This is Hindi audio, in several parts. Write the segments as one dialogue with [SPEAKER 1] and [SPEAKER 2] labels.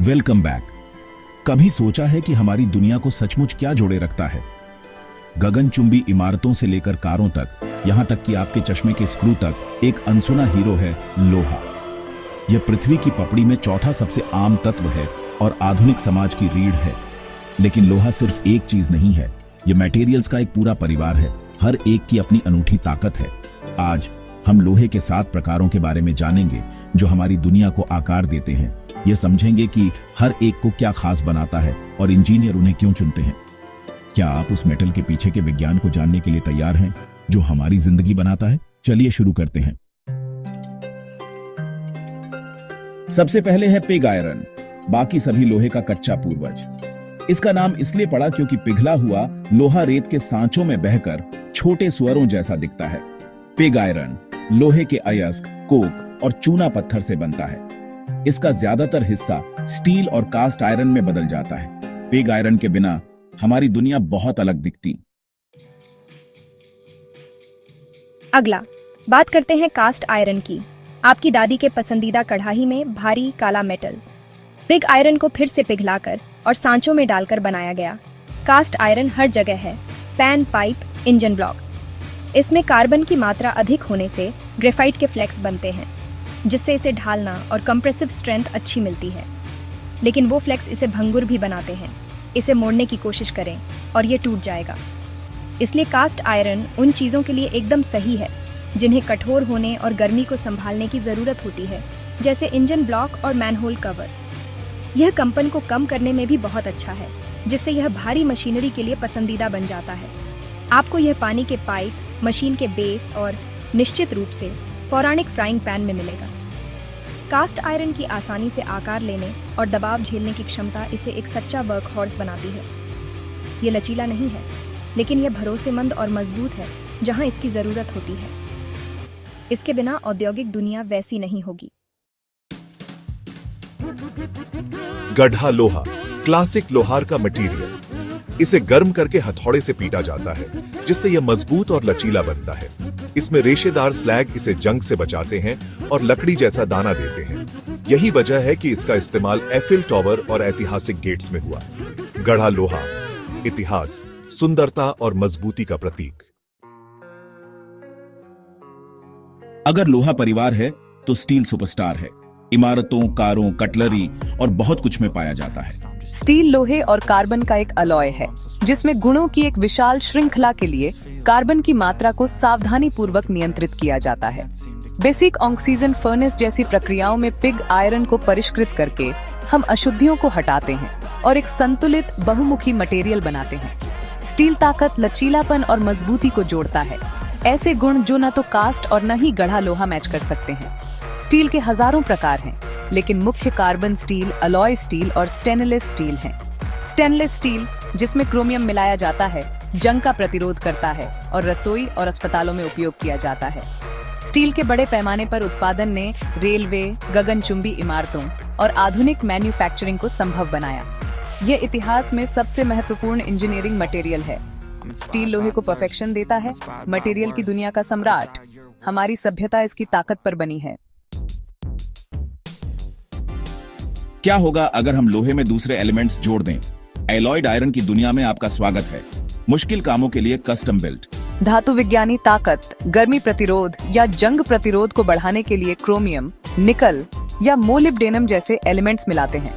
[SPEAKER 1] Welcome back. कभी सोचा है कि हमारी दुनिया को सचमुच क्या जोड़े रखता है? गगनचुंबी इमारतों से लेकर कारों तक, यहां तक कि आपके चश्मे के स्क्रू तक, एक अनसुना हीरो है लोहा। यह पृथ्वी की पपड़ी में चौथा सबसे आम तत्व है और आधुनिक समाज की रीढ़ है। लेकिन लोहा सिर्फ एक चीज नहीं है, यह मटेरियल्स का एक पूरा परिवार है। हर एक की अपनी अनूठी ताकत है। आज हम लोहे के 7 प्रकारों के बारे में जानेंगे जो हमारी दुनिया को आकार देते हैं। यह समझेंगे कि हर एक को क्या खास बनाता है और इंजीनियर उन्हें क्यों चुनते हैं। क्या आप उस मेटल के पीछे के विज्ञान को जानने के लिए तैयार हैं जो हमारी जिंदगी बनाता है? चलिए शुरू करते हैं। सबसे पहले है पिग आयरन, बाकी सभी लोहे का कच्चा पूर्वज। इसका नाम इसलिए पड़ा क्योंकि पिघला हुआ लोहा रेत के सांचों में बहकर छोटे स्वरों जैसा दिखता है। पिग आयरन लोहे के अयस्क, कोक और चूना पत्थर से बनता है। इसका ज्यादातर हिस्सा स्टील और कास्ट आयरन में बदल जाता है। पिग आयरन के बिना हमारी दुनिया बहुत अलग दिखती।
[SPEAKER 2] अगला बात करते हैं कास्ट आयरन की। आपकी दादी के पसंदीदा कढ़ाई में भारी काला मेटल। पिग आयरन को फिर से पिघलाकर और सांचों में डालकर बनाया गया। कास्ट आयरन हर जगह है, पैन, पाइप, इंजन ब्लॉक। इसमें कार्बन की मात्रा अधिक होने से ग्रेफाइट के फ्लेक्स बनते हैं, जिससे इसे ढालना और कंप्रेसिव स्ट्रेंथ अच्छी मिलती है। लेकिन वो फ्लेक्स इसे भंगुर भी बनाते हैं। इसे मोड़ने की कोशिश करें और ये टूट जाएगा। इसलिए कास्ट आयरन उन चीज़ों के लिए एकदम सही है जिन्हें कठोर होने और गर्मी को संभालने की ज़रूरत होती है, जैसे इंजन ब्लॉक और मैनहोल कवर। यह कंपन को कम करने में भी बहुत अच्छा है, जिससे यह भारी मशीनरी के लिए पसंदीदा बन जाता है। आपको यह पानी के पाइप, मशीन के बेस और निश्चित रूप से पौराणिक फ्राइंग पैन में मिलेगा। कास्ट आयरन की आसानी से आकार लेने और दबाव झेलने की क्षमता इसे एक सच्चा वर्क हॉर्स बनाती है। यह लचीला नहीं है, लेकिन यह भरोसेमंद और मजबूत है जहां इसकी जरूरत होती है। इसके बिना औद्योगिक दुनिया वैसी नहीं होगी।
[SPEAKER 3] गढ़ा लोहा क्लासिक लोहार का मटेरियल। इसे गर्म करके हथौड़े से पीटा जाता है, जिससे यह मजबूत और लचीला बनता है। इसमें रेशेदार स्लैग इसे जंग से बचाते हैं और लकड़ी जैसा दाना देते हैं। यही वजह है कि इसका इस्तेमाल एफिल टॉवर और ऐतिहासिक गेट्स में हुआ। गढ़ा लोहा इतिहास, सुंदरता और मजबूती का प्रतीक।
[SPEAKER 1] अगर लोहा परिवार है तो स्टील सुपरस्टार है। इमारतों, कारों, कटलरी और बहुत कुछ में पाया जाता है।
[SPEAKER 4] स्टील लोहे और कार्बन का एक अलॉय है, जिसमें गुणों की एक विशाल श्रृंखला के लिए कार्बन की मात्रा को सावधानी पूर्वक नियंत्रित किया जाता है। बेसिक ऑक्सीजन फर्नेस जैसी प्रक्रियाओं में पिग आयरन को परिष्कृत करके हम अशुद्धियों को हटाते हैं और एक संतुलित बहुमुखी मटेरियल बनाते हैं। स्टील ताकत, लचीलापन और मजबूती को जोड़ता है, ऐसे गुण जो न तो कास्ट और न ही गढ़ा लोहा मैच कर सकते हैं। स्टील के हजारों प्रकार हैं, लेकिन मुख्य कार्बन स्टील, अलॉय स्टील और स्टेनलेस स्टील हैं। स्टेनलेस स्टील, जिसमें क्रोमियम मिलाया जाता है, जंग का प्रतिरोध करता है और रसोई और अस्पतालों में उपयोग किया जाता है। स्टील के बड़े पैमाने पर उत्पादन ने रेलवे, गगनचुंबी इमारतों और आधुनिक मैन्युफैक्चरिंग को संभव बनाया। यह इतिहास में सबसे महत्वपूर्ण इंजीनियरिंग मटेरियल है। स्टील लोहे को परफेक्शन देता है, मटेरियल की दुनिया का सम्राट। हमारी सभ्यता इसकी ताकत पर बनी है।
[SPEAKER 1] क्या होगा अगर हम लोहे में दूसरे एलिमेंट्स जोड़ दें? एलॉयड आयरन की दुनिया में आपका स्वागत है। मुश्किल कामों के लिए कस्टम बिल्ट।
[SPEAKER 4] धातु विज्ञानी ताकत, गर्मी प्रतिरोध या जंग प्रतिरोध को बढ़ाने के लिए क्रोमियम, निकल या मोलिब्डेनम जैसे एलिमेंट्स मिलाते हैं।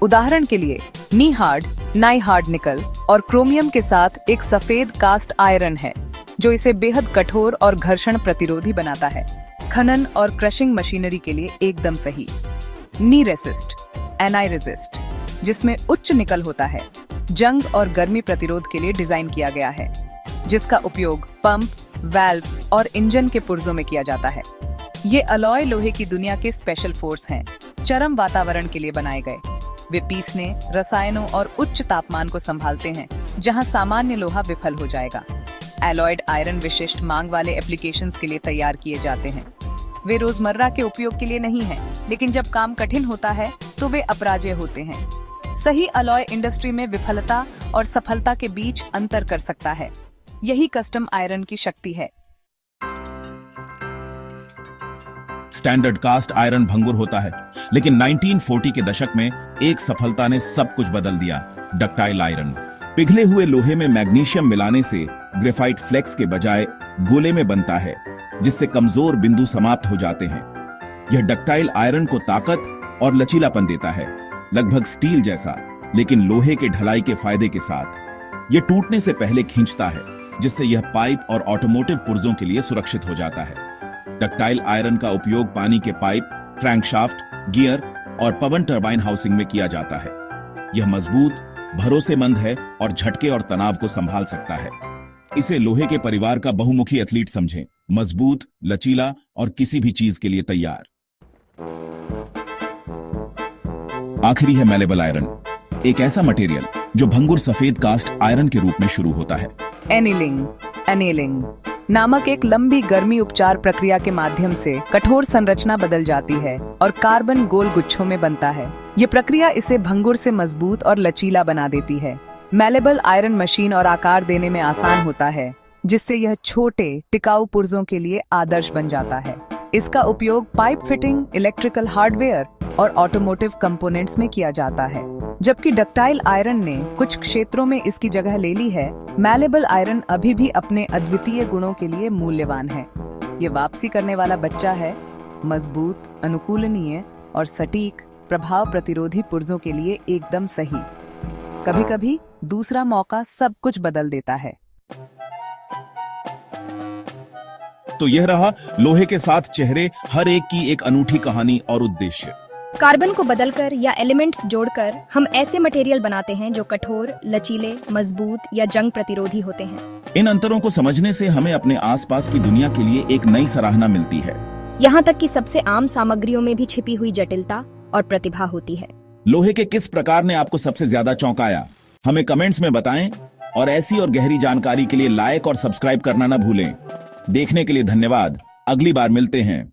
[SPEAKER 4] उदाहरण के लिए नी हार्ड, नाई हार्ड निकल और क्रोमियम के साथ एक सफेद कास्ट आयरन है, जो इसे बेहद कठोर और घर्षण प्रतिरोधी बनाता है। खनन और क्रशिंग मशीनरी के लिए एकदम सही। नी रेसिस्ट, एनआई रेसिस्ट, जिसमें उच्च निकल होता है, जंग और गर्मी प्रतिरोध के लिए डिजाइन किया गया है, जिसका उपयोग पंप, वाल्व और इंजन के पुर्जों में किया जाता है। ये अलॉय लोहे की दुनिया के स्पेशल फोर्स हैं, चरम वातावरण के लिए बनाए गए। वे पीसने, रसायनों और उच्च तापमान को संभालते हैं, जहां सामान्य लोहा विफल हो जाएगा। एलॉयड आयरन विशिष्ट मांग वाले एप्लीकेशंस के लिए तैयार किए जाते हैं। वे रोजमर्रा के उपयोग के लिए नहीं हैं, लेकिन जब काम कठिन होता है तो वे अपराजेय होते हैं। सही अलॉय इंडस्ट्री में विफलता और सफलता के बीच अंतर कर सकता है। यही कस्टम आयरन की शक्ति है।
[SPEAKER 1] स्टैंडर्ड कास्ट आयरन भंगुर होता है, लेकिन 1940 के दशक में एक सफलता ने सब कुछ बदल दिया, डक्टाइल आयरन। पिघले हुए लोहे में मैग्नीशियम मिलाने से ग्रेफाइट फ्लेक्स के बजाय गोले में बनता है, जिससे कमजोर बिंदु समाप्त हो जाते हैं। यह डक्टाइल आयरन को ताकत और लचीलापन देता है, लगभग स्टील जैसा, लेकिन लोहे के ढलाई के फायदे के साथ। यह टूटने से पहले खींचता है, जिससे यह पाइप और ऑटोमोटिव पुर्जों के लिए सुरक्षित हो जाता है। डक्टाइल आयरन का उपयोग पानी के पाइप, क्रैंकशाफ्ट, गियर और पवन टरबाइन हाउसिंग में किया जाता है। यह मजबूत, भरोसेमंद है और झटके और तनाव को संभाल सकता है। इसे लोहे के परिवार का बहुमुखी एथलीट समझें, मजबूत, लचीला और किसी भी चीज के लिए तैयार। आखिरी है मैलेबल आयरन, एक ऐसा मटेरियल जो भंगुर सफेद कास्ट आयरन के रूप में शुरू होता है।
[SPEAKER 4] एनीलिंग नामक एक लंबी गर्मी उपचार प्रक्रिया के माध्यम से कठोर संरचना बदल जाती है और कार्बन गोल गुच्छों में बनता है। ये प्रक्रिया इसे भंगुर से मजबूत और लचीला बना देती है। मैलेबल आयरन मशीन और आकार देने में आसान होता है, जिससे यह छोटे टिकाऊ पुर्जों के लिए आदर्श बन जाता है। इसका उपयोग पाइप फिटिंग, इलेक्ट्रिकल हार्डवेयर और ऑटोमोटिव कंपोनेंट्स में किया जाता है। जबकि डक्टाइल आयरन ने कुछ क्षेत्रों में इसकी जगह ले ली है, मैलेबल आयरन अभी भी अपने अद्वितीय गुणों के लिए मूल्यवान है। ये वापसी करने वाला बच्चा है, मजबूत, अनुकूलनीय और सटीक, प्रभाव प्रतिरोधी पुर्जों के लिए एकदम सही। कभी-कभी दूसरा मौका सब कुछ बदल देता है।
[SPEAKER 1] तो यह रहा लोहे के साथ चेहरे, हर एक की एक अनूठी कहानी और उद्देश्य।
[SPEAKER 2] कार्बन को बदलकर या एलिमेंट्स जोड़कर हम ऐसे मटेरियल बनाते हैं जो कठोर, लचीले, मजबूत या जंग प्रतिरोधी होते हैं।
[SPEAKER 1] इन अंतरों को समझने से हमें अपने आसपास की दुनिया के लिए एक नई सराहना मिलती है।
[SPEAKER 2] यहाँ तक कि सबसे आम सामग्रियों में भी छिपी हुई जटिलता और प्रतिभा होती है।
[SPEAKER 1] लोहे के किस प्रकार ने आपको सबसे ज्यादा चौंकाया, हमें कमेंट्स में बताएं और ऐसी और गहरी जानकारी के लिए लाइक और सब्सक्राइब करना न भूलें। देखने के लिए धन्यवाद। अगली बार मिलते हैं।